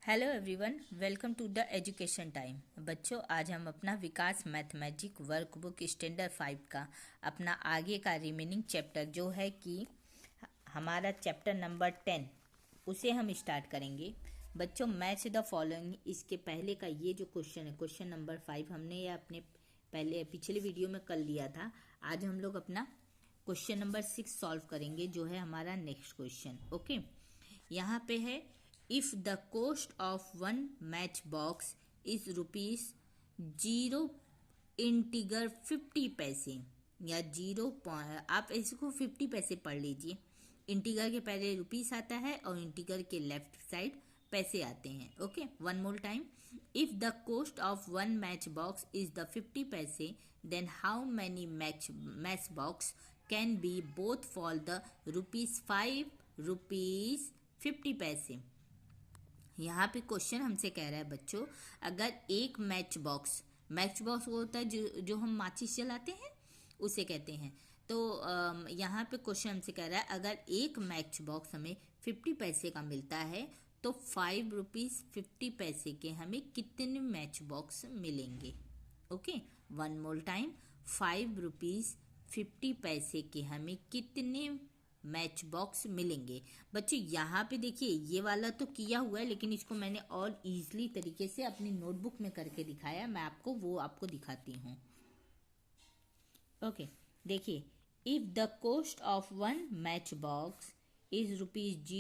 Hello everyone, welcome to the education time. बच्चों, आज हम अपना विकास मैथमेटिक वर्कबुक स्टैंडर्ड 5 का अपना आगे का रिमेनिंग चैप्टर जो है कि हमारा चैप्टर नंबर 10 उसे हम स्टार्ट करेंगे। बच्चों, मैच द फॉलोइंग, इसके पहले का ये जो क्वेश्चन है, क्वेश्चन नंबर 5, हमने ये अपने पहले पिछले वीडियो में कर लिया था। आज हम लोग अपना क्वेश्चन नंबर 6 सॉल्व करेंगे, जो है हमारा नेक्स्ट क्वेश्चन। ओके, यहाँ पे है if the cost of one match box is rupees 0 integer 50 पैसे या 0, आप इसको 50 पैसे पढ़ लीजिए। इंटीगर के पहले रुपीस आता है और इंटीगर के लेफ्ट साइड पैसे आते हैं। Okay, one more time, if the cost of one match box is the 50 paise, then how many match box can be bought for the rupees 5 rupees 50 paise. यहाँ पे क्वेश्चन हमसे कह रहा है बच्चों, अगर एक मैच बॉक्स वो होता है जो हम माचिस जलाते हैं, उसे कहते हैं। तो यहाँ पे क्वेश्चन हमसे कह रहा है, अगर एक मैच बॉक्स हमें 50 पैसे का मिलता है तो 5 रुपीज 50 पैसे के हमें कितने मैच बॉक्स मिलेंगे। Okay, one more time, 5 rupees 50 पैसे के हमें कितने मैच बॉक्स मिलेंगे। बच्चों, यहाँ पे देखिए, ये वाला तो किया हुआ है, लेकिन इसको मैंने और इजीली तरीके से अपनी नोटबुक में करके दिखाया। मैं आपको दिखाती हूँ। ओके, देखिए, if the cost of one match box is rupees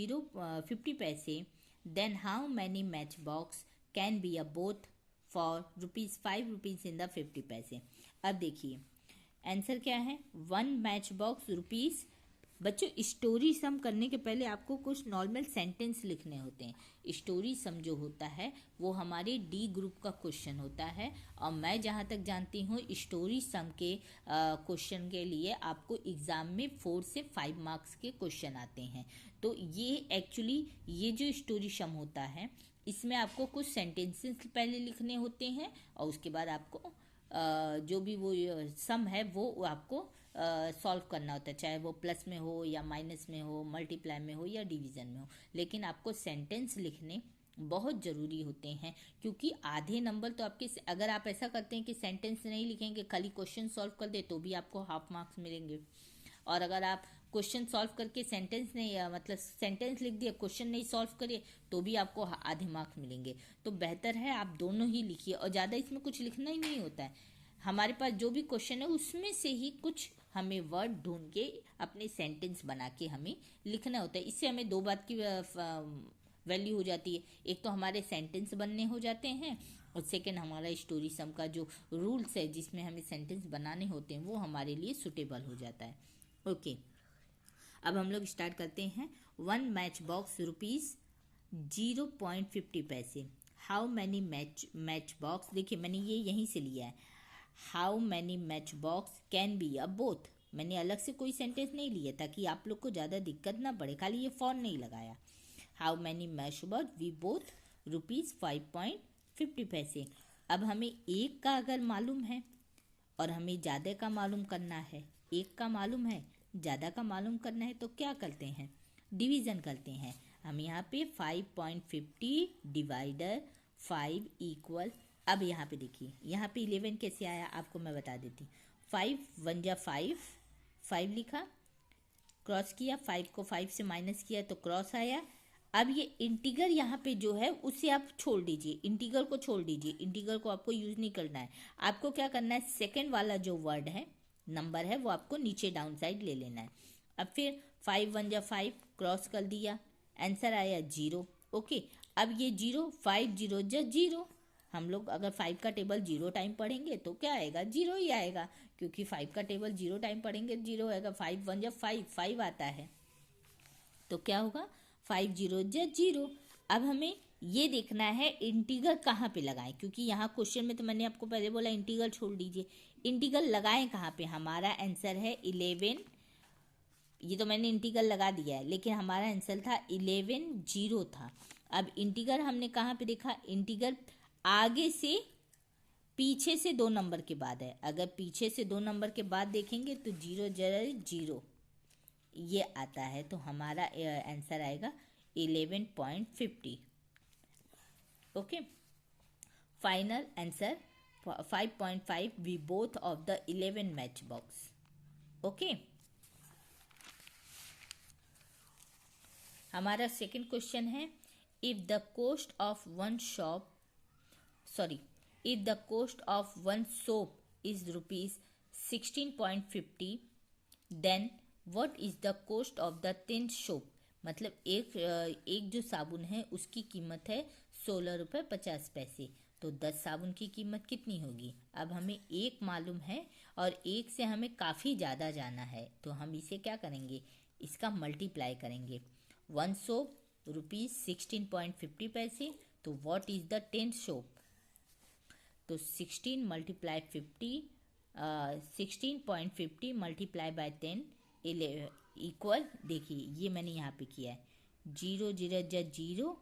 50 paise, then how many match box can be a bought for rupees 5 rupees in the 50 paise. अब देखिए आंसर क्या है, वन मैच बॉक्स रुपीज। बच्चों, स्टोरी सम करने के पहले आपको कुछ नॉर्मल सेंटेंस लिखने होते हैं। स्टोरी सम जो होता है वो हमारे डी ग्रुप का क्वेश्चन होता है, और मैं जहाँ तक जानती हूँ स्टोरी सम के क्वेश्चन के लिए आपको एग्ज़ाम में 4 से 5 मार्क्स के क्वेश्चन आते हैं। तो ये एक्चुअली ये जो स्टोरी सम होता है, इसमें आपको कुछ सेंटेंसेस पहले लिखने होते हैं, और उसके बाद आपको जो भी वो सम है वो आपको सॉल्व करना होता है, चाहे वो प्लस में हो या माइनस में हो, मल्टीप्लाई में हो या डिवीज़न में हो। लेकिन आपको सेंटेंस लिखने बहुत ज़रूरी होते हैं, क्योंकि आधे नंबर तो आपके, अगर आप ऐसा करते हैं कि सेंटेंस नहीं लिखेंगे, खाली क्वेश्चन सॉल्व कर दे, तो भी आपको हाफ मार्क्स मिलेंगे। और अगर आप क्वेश्चन सॉल्व करके सेंटेंस नहीं, मतलब सेंटेंस लिख दिया, क्वेश्चन नहीं सॉल्व करिए, तो भी आपको आधे मार्क्स मिलेंगे। तो बेहतर है आप दोनों ही लिखिए, और ज़्यादा इसमें कुछ लिखना ही नहीं होता है। हमारे पास जो भी क्वेश्चन है उसमें से ही कुछ हमें वर्ड ढूंढ के अपने सेंटेंस बना के हमें लिखना होता है। इससे हमें दो बात की वैल्यू हो जाती है, एक तो हमारे सेंटेंस बनने हो जाते हैं, और सेकेंड हमारा स्टोरी सम का जो रूल्स है जिसमें हमें सेंटेंस बनाने होते हैं वो हमारे लिए सुटेबल हो जाता है। ओके, अब हम लोग स्टार्ट करते हैं। वन मैच बॉक्स रुपीज 0.50 पैसे, हाउ मैनी मैच बॉक्स, देखिए मैंने ये यहीं से लिया है। How many match box can be a both, मैंने अलग से कोई सेंटेंस नहीं लिया ताकि आप लोग को ज़्यादा दिक्कत ना पड़े, खाली ये फॉर नहीं लगाया। How many match box we bought rupees 5.50 paise. अब हमें एक का अगर मालूम है और हमें ज़्यादा का मालूम करना है, एक का मालूम है, ज़्यादा का मालूम करना है, तो क्या करते हैं, डिवीज़न करते हैं। हम यहाँ पे 5.50 डिवाइडर 5 इक्वल, अब यहाँ पे देखिए, यहाँ पे 11 कैसे आया आपको मैं बता देती हूँ। 5 1 जा 5, 5 लिखा, क्रॉस किया, 5 को 5 से माइनस किया तो क्रॉस आया। अब ये इंटीगर यहाँ पे जो है उसे आप छोड़ दीजिए, इंटीगर को छोड़ दीजिए, इंटीगर को आपको यूज़ नहीं करना है। आपको क्या करना है, सेकेंड वाला जो वर्ड है, नंबर है, वो आपको नीचे डाउन साइड ले लेना है। अब फिर 5 1 जा 5, क्रॉस कर दिया, आंसर आया 0। ओके, अब ये 0, 5 0 जा 0, हम लोग अगर 5 का टेबल 0 टाइम पढ़ेंगे तो क्या आएगा, 0 ही आएगा, क्योंकि 5 का टेबल 0 टाइम पढ़ेंगे 0 आएगा। 5 1 जा 5, 5 आता है, तो क्या होगा, 5 0 जा 0। अब हमें ये देखना है इंटीगर कहाँ पे लगाएं, क्योंकि यहाँ क्वेश्चन में तो मैंने आपको पहले बोला इंटीगर छोड़ दीजिए, इंटीगर लगाएं कहाँ पे। हमारा आंसर है 11, ये तो मैंने इंटीगर लगा दिया है, लेकिन हमारा आंसर था 11 0 था। अब इंटीगर हमने कहाँ पे देखा, इंटीगर आगे से पीछे से 2 नंबर के बाद है। अगर पीछे से 2 नंबर के बाद देखेंगे तो 0 जरा 0 ये आता है, तो हमारा आंसर आएगा 11.50। Okay. Final answer 5.5 we both of the 11 matchbox. Okay. हमारा सेकंड क्वेश्चन है, if the cost of one shop if the cost of one soap is rupees 16.50, then what is the cost of the 10 soap? मतलब एक जो साबुन है उसकी कीमत है 16 रुपये 50 पैसे, तो 10 साबुन की कीमत कितनी होगी? अब हमें एक मालूम है और एक से हमें काफ़ी ज़्यादा जाना है, तो हम इसे क्या करेंगे, इसका मल्टीप्लाई करेंगे। वन सोप ₹16.50, तो व्हाट इज़ द 10 सोप? तो 16 मल्टीप्लाई 50, 16.50 मल्टीप्लाई बाय 10 इक्वल, देखिए ये मैंने यहाँ पे किया है, 0 0 जा 0,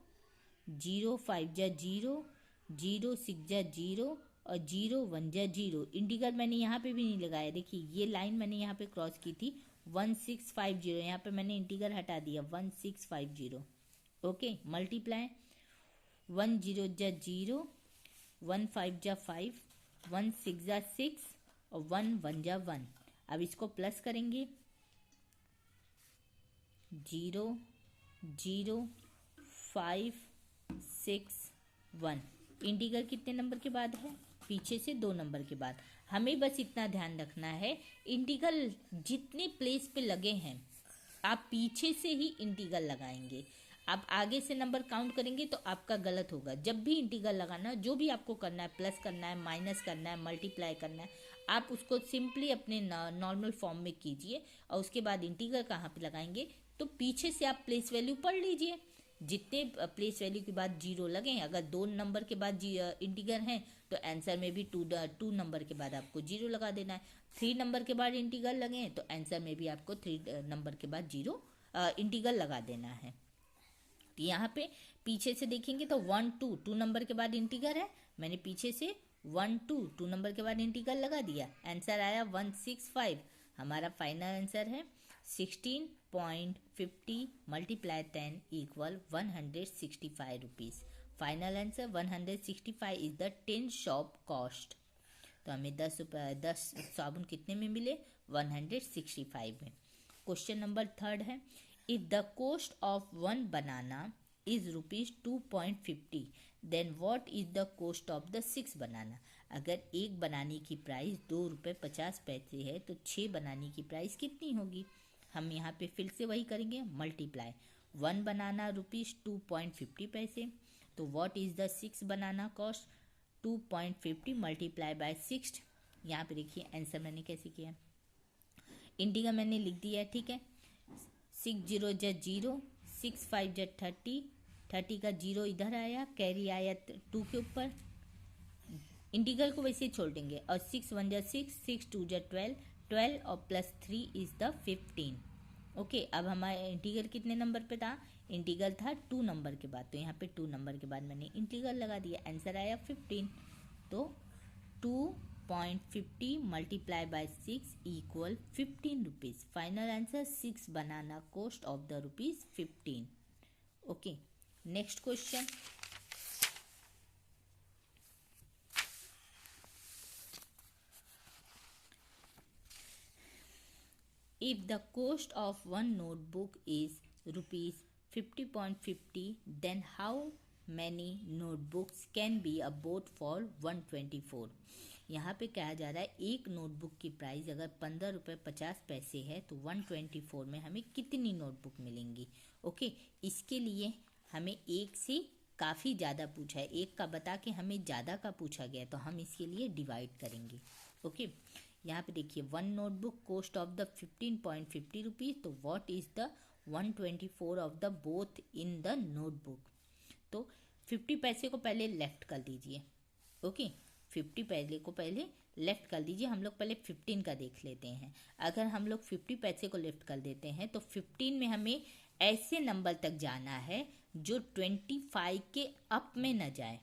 0 5 जा 0, 0 6 जा 0 और 0 1 जा 0। इंटीग्रल मैंने यहाँ पे भी नहीं लगाया, देखिए ये लाइन मैंने यहाँ पे क्रॉस की थी 1650, यहाँ पे मैंने इंटीग्रल हटा दिया 1650। ओके, मल्टीप्लाई 1 0 जा 0, 1 5 जा 5, 1 6 जा 6 और 1 1 जा 1। अब इसको प्लस करेंगे, 0 0 5 6 1। इंटीग्रल कितने नंबर के बाद है? पीछे से 2 नंबर के बाद। हमें बस इतना ध्यान रखना है, इंटीग्रल जितने प्लेस पे लगे हैं आप पीछे से ही इंटीग्रल लगाएंगे। आप आगे से नंबर काउंट करेंगे तो आपका गलत होगा। जब भी इंटीग्रल लगाना, जो भी आपको करना है, प्लस करना है, माइनस करना है, मल्टीप्लाई करना है, आप उसको सिंपली अपने नॉर्मल फॉर्म में कीजिए और उसके बाद इंटीग्रल कहाँ पे लगाएंगे, तो पीछे से आप प्लेस वैल्यू पढ़ लीजिए। जितने प्लेस वैल्यू के बाद 0 लगे, अगर 2 नंबर के बाद इंटीग्रल हैं तो आंसर में भी 2 नंबर के बाद आपको 0 लगा देना है। 3 नंबर के बाद इंटीग्रल लगे हैं तो आंसर में भी आपको 3 नंबर के बाद 0 इंटीग्रल लगा देना है। तो यहाँ पे पीछे से देखेंगे तो 1 2 नंबर के बाद इंटीग्रल है, मैंने पीछे से 1 2 नंबर के बाद इंटीग्रल लगा दिया, आंसर आया 165। हमारा फाइनल आंसर है 16.50 multiply 10 equal 165 rupees. Final answer 165 is the 10 shop cost. तो हमें 10 साबुन कितने में मिले? 165 में। क्वेश्चन नंबर 3 है, if the cost of one banana is ₹2.50, then what is the cost of the 6 banana? अगर एक बनाने की प्राइस ₹2.50 है तो 6 बनाने की प्राइस कितनी होगी? हम यहाँ पे फिर से वही करेंगे, मल्टीप्लाई 1 बनाना ₹2.50, तो what is the 6 banana cost? 2.50 multiply by 6। यहाँ पे देखिए आंसर मैंने कैसे किया, इंटीग्रल मैंने लिख दिया है, ठीक है। 6 0 जा 0, 6 5 जा 30, 30 का 0 इधर आया, कैरी आया 2 के ऊपर, इंटीग्रल को वैसे छोड़ देंगे और 6 1 जा 6, 6 2 जा 12, 12 और प्लस 3 इज द 15। ओके, अब हमारा इंटीग्रल कितने नंबर पे था? इंटीग्रल था 2 नंबर के बाद, तो यहाँ पे 2 नंबर के बाद मैंने इंटीग्रल लगा दिया, आंसर आया 15। तो 2.50 multiply by 6 equal 15 rupees. Final answer 6 banana cost of the ₹15। Okay, next question, if the cost of one notebook is ₹50.50, then how many notebooks can be bought for 124? यहाँ पे कहा जा रहा है एक नोटबुक की प्राइस अगर ₹15.50 है तो 124 में हमें कितनी नोटबुक मिलेंगी। ओके, इसके लिए हमें एक से काफ़ी ज़्यादा पूछा है, एक का बता के हमें ज़्यादा का पूछा गया, तो हम इसके लिए डिवाइड करेंगे। ओके, यहाँ पे देखिए one notebook cost of the 15.50 rupees, तो what is the 124 of the both in the notebook? तो 50 पैसे को पहले लेफ्ट कर दीजिए। ओके, 50 पैसे को पहले लेफ्ट कर दीजिए। हम लोग पहले 15 का देख लेते हैं। अगर हम लोग 50 पैसे को लेफ्ट कर देते हैं तो 15 में हमें ऐसे नंबर तक जाना है जो 25 के अप में न जाए,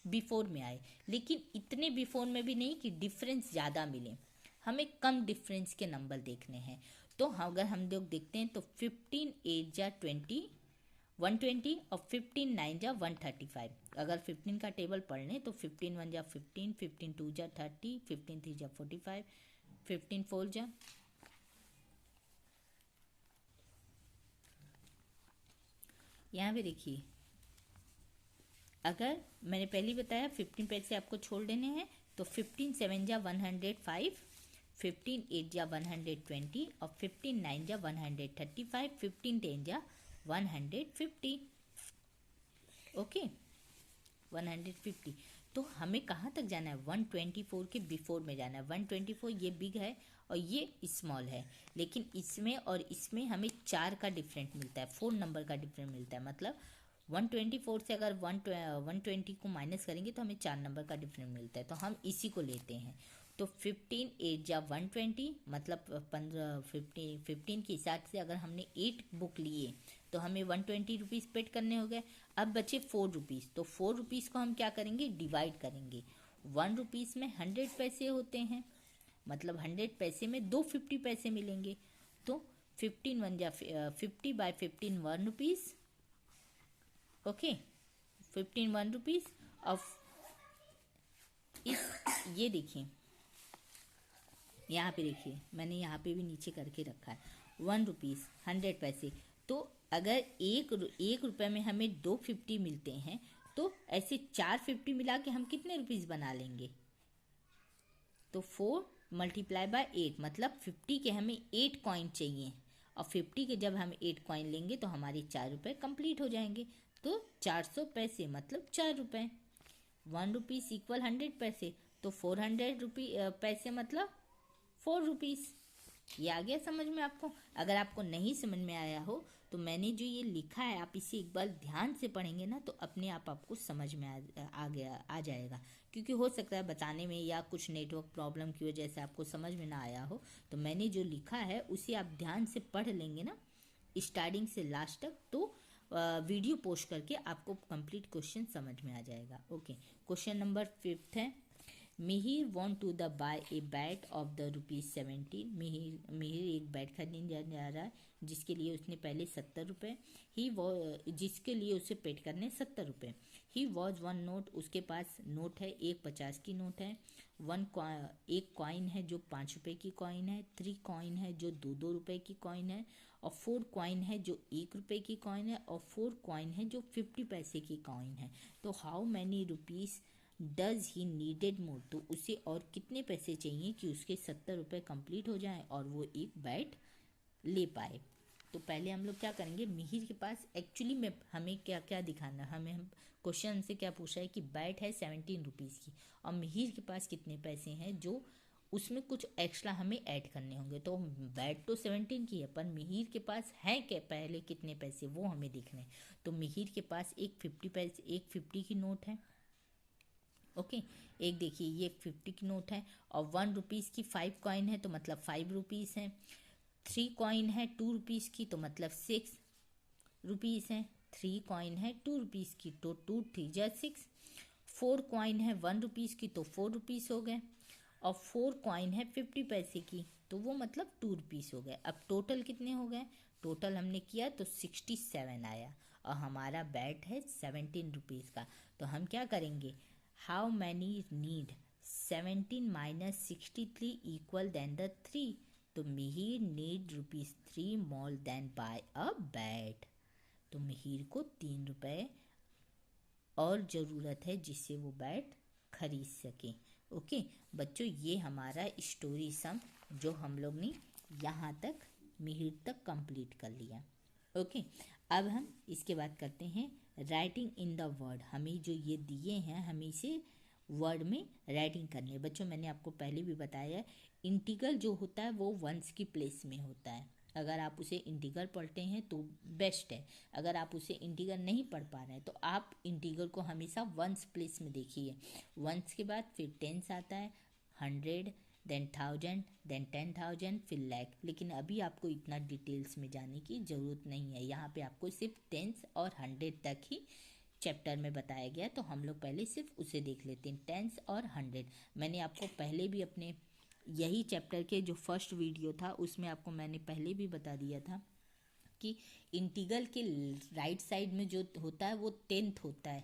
बिफोर में आए, लेकिन इतने बिफोर में भी नहीं कि डिफरेंस ज़्यादा मिले, हमें कम डिफरेंस के नंबर देखने हैं। तो अगर हम लोग देखते हैं तो 15 8 जा 20 120 और 15 9 जा 135। अगर 15 का टेबल पढ़ लें तो 15 1 जा 15, 15 2 जा 30, 15 3 जा 45, 15 4 जा, यहाँ पे देखिए, अगर मैंने पहले बताया 15 पैसे आपको छोड़ देने हैं, तो 15 7 जा 105, 15 8 जा 120 और 15 9 जा 135, 15 10 जा 150। ओके, 150। तो हमें कहाँ तक जाना है? 124 के बिफोर में जाना है। 124 ये बिग है और ये स्मॉल है, लेकिन इसमें और इसमें हमें 4 का डिफरेंट मिलता है, 4 नंबर का डिफरेंट मिलता है। मतलब 124 से अगर 120 को माइनस करेंगे तो हमें 4 नंबर का डिफरेंट मिलता है, तो हम इसी को लेते हैं। तो 15 8 जा 120, मतलब 15 के हिसाब से अगर हमने 8 बुक लिए तो हमें 120 रुपीज़ पेड करने हो गए। अब बचे 4 रुपीज़, तो 4 रुपीज़ को हम क्या करेंगे? डिवाइड करेंगे। 1 रुपीज़ में 100 पैसे होते हैं, मतलब 100 पैसे में 250 पैसे मिलेंगे। तो 15 1 जा 50 बाय 15 1 रुपीज़। Okay, 15 1 rupees. अब इस ये देखिए, यहाँ पे देखिए, मैंने यहाँ पे भी नीचे करके रखा है 1 रुपीज़ 100 पैसे। तो अगर एक रुपये में हमें 250 मिलते हैं, तो ऐसे 450 मिला के हम कितने रुपीज़ बना लेंगे? तो 4 मल्टीप्लाई बाय 8, मतलब 50 के हमें 8 कॉइन चाहिए, और 50 के जब हम 8 कॉइन लेंगे तो हमारे 4 रुपये कंप्लीट हो जाएंगे। तो 400 पैसे मतलब 4 रुपये। 1 रुपीज़ इक्वल 100 पैसे, तो 400 पैसे मतलब 4 रुपीज़। ये आ गया समझ में आपको? अगर आपको नहीं समझ में आया हो तो मैंने जो ये लिखा है आप इसे एक बार ध्यान से पढ़ेंगे ना, तो अपने आप आपको समझ में आ जाएगा। क्योंकि हो सकता है बताने में या कुछ नेटवर्क प्रॉब्लम की वजह से आपको समझ में ना आया हो, तो मैंने जो लिखा है उसे आप ध्यान से पढ़ लेंगे ना स्टार्टिंग से लास्ट तक, तो वीडियो पोस्ट करके आपको कंप्लीट क्वेश्चन समझ में आ जाएगा। ओके, क्वेश्चन नंबर 5 है, Mihir want to the buy a bat of the ₹17। Mihir एक बैट खरीदने जा रहा है जिसके लिए उसने पहले 70 रुपये, जिसके लिए उसे पेड करने 70 रुपये। ही वॉज 1 नोट, उसके पास नोट है, एक 50 की नोट है। एक कॉइन है जो 5 रुपये की कॉइन है, 3 कॉइन है जो 2 रुपये की कॉइन है, और 4 कॉइन है जो 1 रुपये की कॉइन है, और 4 कॉइन है जो 50 पैसे की कॉइन है। तो how many rupees does he needed more, तो उसे और कितने पैसे चाहिए कि उसके 70 रुपये कंप्लीट हो जाए और वो एक बैट ले पाए। तो पहले हम लोग क्या करेंगे, मिहिर के पास एक्चुअली में हमें क्या क्या दिखाना, हम क्वेश्चन से क्या पूछा है कि बैट है 17 रुपीज़ की, और मिहिर के पास कितने पैसे हैं जो उसमें कुछ एक्स्ट्रा हमें ऐड करने होंगे। तो बैट तो 17 की है, पर मिहिर के पास है क्या पहले कितने पैसे, वो हमें देखने हैं। तो मिहिर के पास एक 50 की नोट है। ओके, एक देखिए ये 50 की नोट है, और 1 रुपीज़ की 5 कॉइन है, तो मतलब 5 रुपीज़ है। 3 कॉइन है 2 रुपीज़ की, तो मतलब 6 रुपीज़ है। 3 कॉइन है 2 रुपीज़ की, तो 2 3 जा 6। 4 कॉइन है 1 रुपीज़ की, तो 4 रुपीज़ हो गए, और 4 कॉइन है 50 पैसे की, तो वो मतलब 2 रुपीज़ हो गए। अब टोटल कितने हो गए? टोटल हमने किया तो 67 आया, और हमारा बैट है 17 रुपीज़ का। तो हम क्या करेंगे, how many need 17 minus 63 equal then the 3। तो Mihir need ₹3 more then buy a bat. तो मिहिर को 3 रुपये और ज़रूरत है जिससे वो बैट खरीद सके। ओके बच्चों, ये हमारा स्टोरी सम जो हम लोग ने यहाँ तक मिहिर तक कंप्लीट कर लिया। ओके, अब हम इसके बाद करते हैं राइटिंग इन द वर्ड। हमें जो ये दिए हैं हमें इसे वर्ड में राइटिंग करनी है। बच्चों मैंने आपको पहले भी बताया है, इंटीग्रल जो होता है वो वंस की प्लेस में होता है। अगर आप उसे इंटीग्रल पढ़ते हैं तो बेस्ट है, अगर आप उसे इंटीग्रल नहीं पढ़ पा रहे हैं तो आप इंटीग्रल को हमेशा वंस प्लेस में देखिए। वंस के बाद फिर टेंस आता है, 100, देन 1000, देन 10,000, फिर लाख। लेकिन अभी आपको इतना डिटेल्स में जाने की ज़रूरत नहीं है, यहाँ पे आपको सिर्फ टेंस और 100 तक ही चैप्टर में बताया गया, तो हम लोग पहले सिर्फ उसे देख लेते हैं, टेंस और 100। मैंने आपको पहले भी अपने यही चैप्टर के जो फर्स्ट वीडियो था उसमें आपको मैंने पहले भी बता दिया था कि इंटीग्रल के राइट साइड में जो होता है वो 10th होता है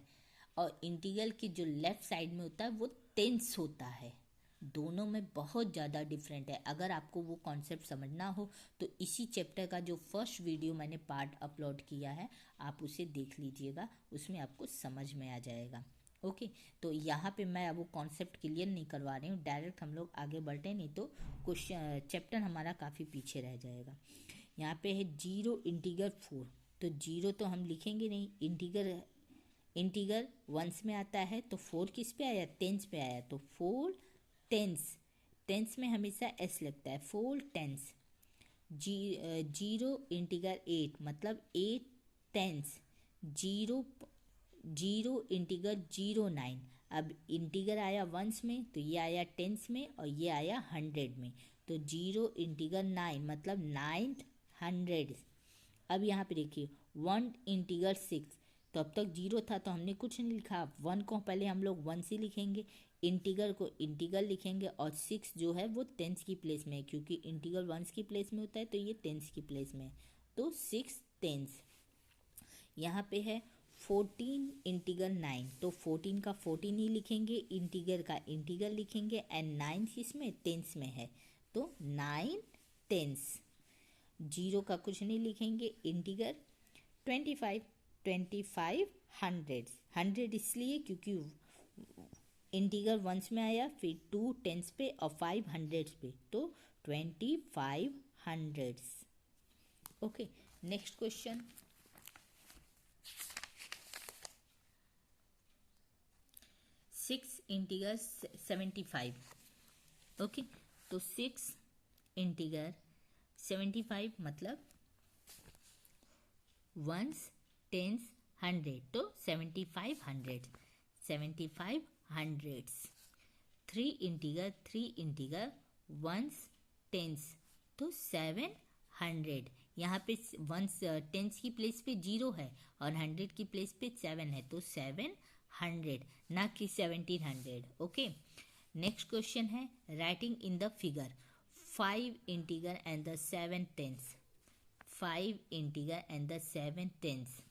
और इंटीग्रल के जो लेफ्ट साइड में होता है वो 10th होता है। दोनों में बहुत ज़्यादा डिफरेंट है। अगर आपको वो कॉन्सेप्ट समझना हो तो इसी चैप्टर का जो फर्स्ट वीडियो मैंने पार्ट अपलोड किया है आप उसे देख लीजिएगा, उसमें आपको समझ में आ जाएगा। ओके, तो यहाँ पे मैं अब वो कॉन्सेप्ट क्लियर नहीं करवा रही हूँ, डायरेक्ट हम लोग आगे बढ़ते, नहीं तो क्वेश्चन चैप्टर हमारा काफ़ी पीछे रह जाएगा। यहाँ पे है 0 इंटीग्रल 4, तो 0 तो हम लिखेंगे नहीं, इंटीग्रल वंस में आता है तो 4 किस पे आया, टेंस पे आया, तो 4 टेंस, टेंस में हमेशा एस लगता है, 4 टेंस। 0 इंटीग्रल 8 मतलब 8 टेंस। 0 इंटीग्रल 09, अब इंटीग्रल आया वंस में तो ये आया टेंस में और ये आया 100 में, तो 0 इंटीग्रल 9 मतलब 9 100। अब यहाँ पे देखिए 1 इंटीग्रल 6, तो अब तक 0 था तो हमने कुछ नहीं लिखा, 1 को पहले हम लोग 1 से लिखेंगे, इंटीग्रल को इंटीग्रल लिखेंगे और 6 जो है वो टेंस की प्लेस में है, क्योंकि इंटीग्रल वंस की प्लेस में होता है तो ये टेंस की प्लेस में है, तो 6 टेंस। यहाँ पे है 14 इंटीग्रल 9, तो 14 का 14 ही लिखेंगे, इंटीग्रल का इंटीग्रल लिखेंगे एंड 9 किसमें, टेंस में है, तो 9 टेंस। 0 का कुछ नहीं लिखेंगे, इंटीग्रल 25 हंड्रेड्स, 100 इसलिए क्योंकि इंटीग्रल वंस में आया, फिर 2 टेंस पे और 5 हंड्रेड्स पे, तो 25 hundreds. Okay, next question. 6 integral 75, okay, तो 6 इंटीग्रल 75 मतलब वंस टेंस 100, तो 75 हंड्रेड्स। 3 इंटीग्रल वंस टेंस, तो 700, यहाँ पे वंस टेंस की प्लेस पे 0 है और 100 की प्लेस पे 7 है, तो 700 ना कि 1700। ओके, नेक्स्ट क्वेश्चन है writing in the figure 5 integral and the 7 tens, 5 integral and the 7 tens,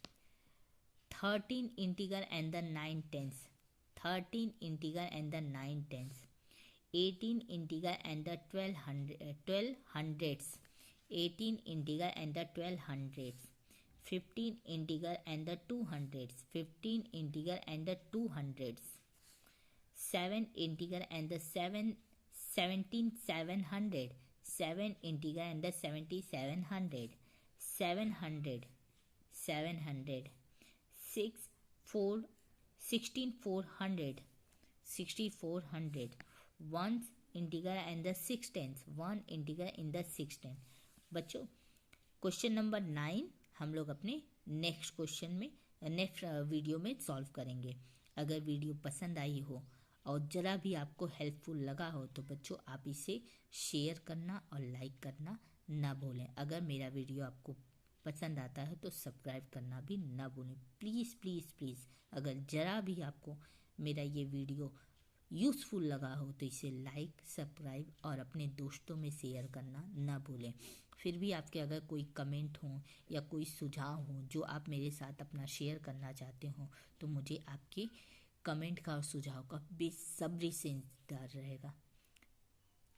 13 integral and the 9 tens, 13 integral and the 9 tens, 18 integral and the 12 hundreds, 18 integral and the 12 hundreds, 15 integral and the 2 hundreds, 15 integral and the 2 hundreds, 7 integral and the 17 700, 7 integral and the 7700, 700, 16 400, 6400, 1 integral and the 6 tens, 1 integral in the 6 tens. बच्चों question number 9 हम लोग अपने next question में, next video में solve करेंगे। अगर video पसंद आई हो और ज़रा भी आपको हेल्पफुल लगा हो तो बच्चों आप इसे शेयर करना और लाइक करना ना भूलें। अगर मेरा वीडियो आपको पसंद आता है तो सब्सक्राइब करना भी ना भूलें, प्लीज़ प्लीज़ प्लीज़। अगर ज़रा भी आपको मेरा ये वीडियो यूज़फुल लगा हो तो इसे लाइक, सब्सक्राइब और अपने दोस्तों में शेयर करना ना भूलें। फिर भी आपके अगर कोई कमेंट हो या कोई सुझाव हो जो आप मेरे साथ अपना शेयर करना चाहते हो तो मुझे आपके कमेंट का और सुझाव का बेसब्री से इंतजार रहेगा।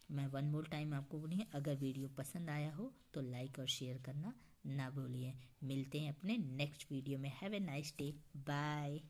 मैं वन मोर टाइम आपको बोलिए, अगर वीडियो पसंद आया हो तो लाइक और शेयर करना ना भूलिए। मिलते हैं अपने नेक्स्ट वीडियो में। Have a nice day, bye.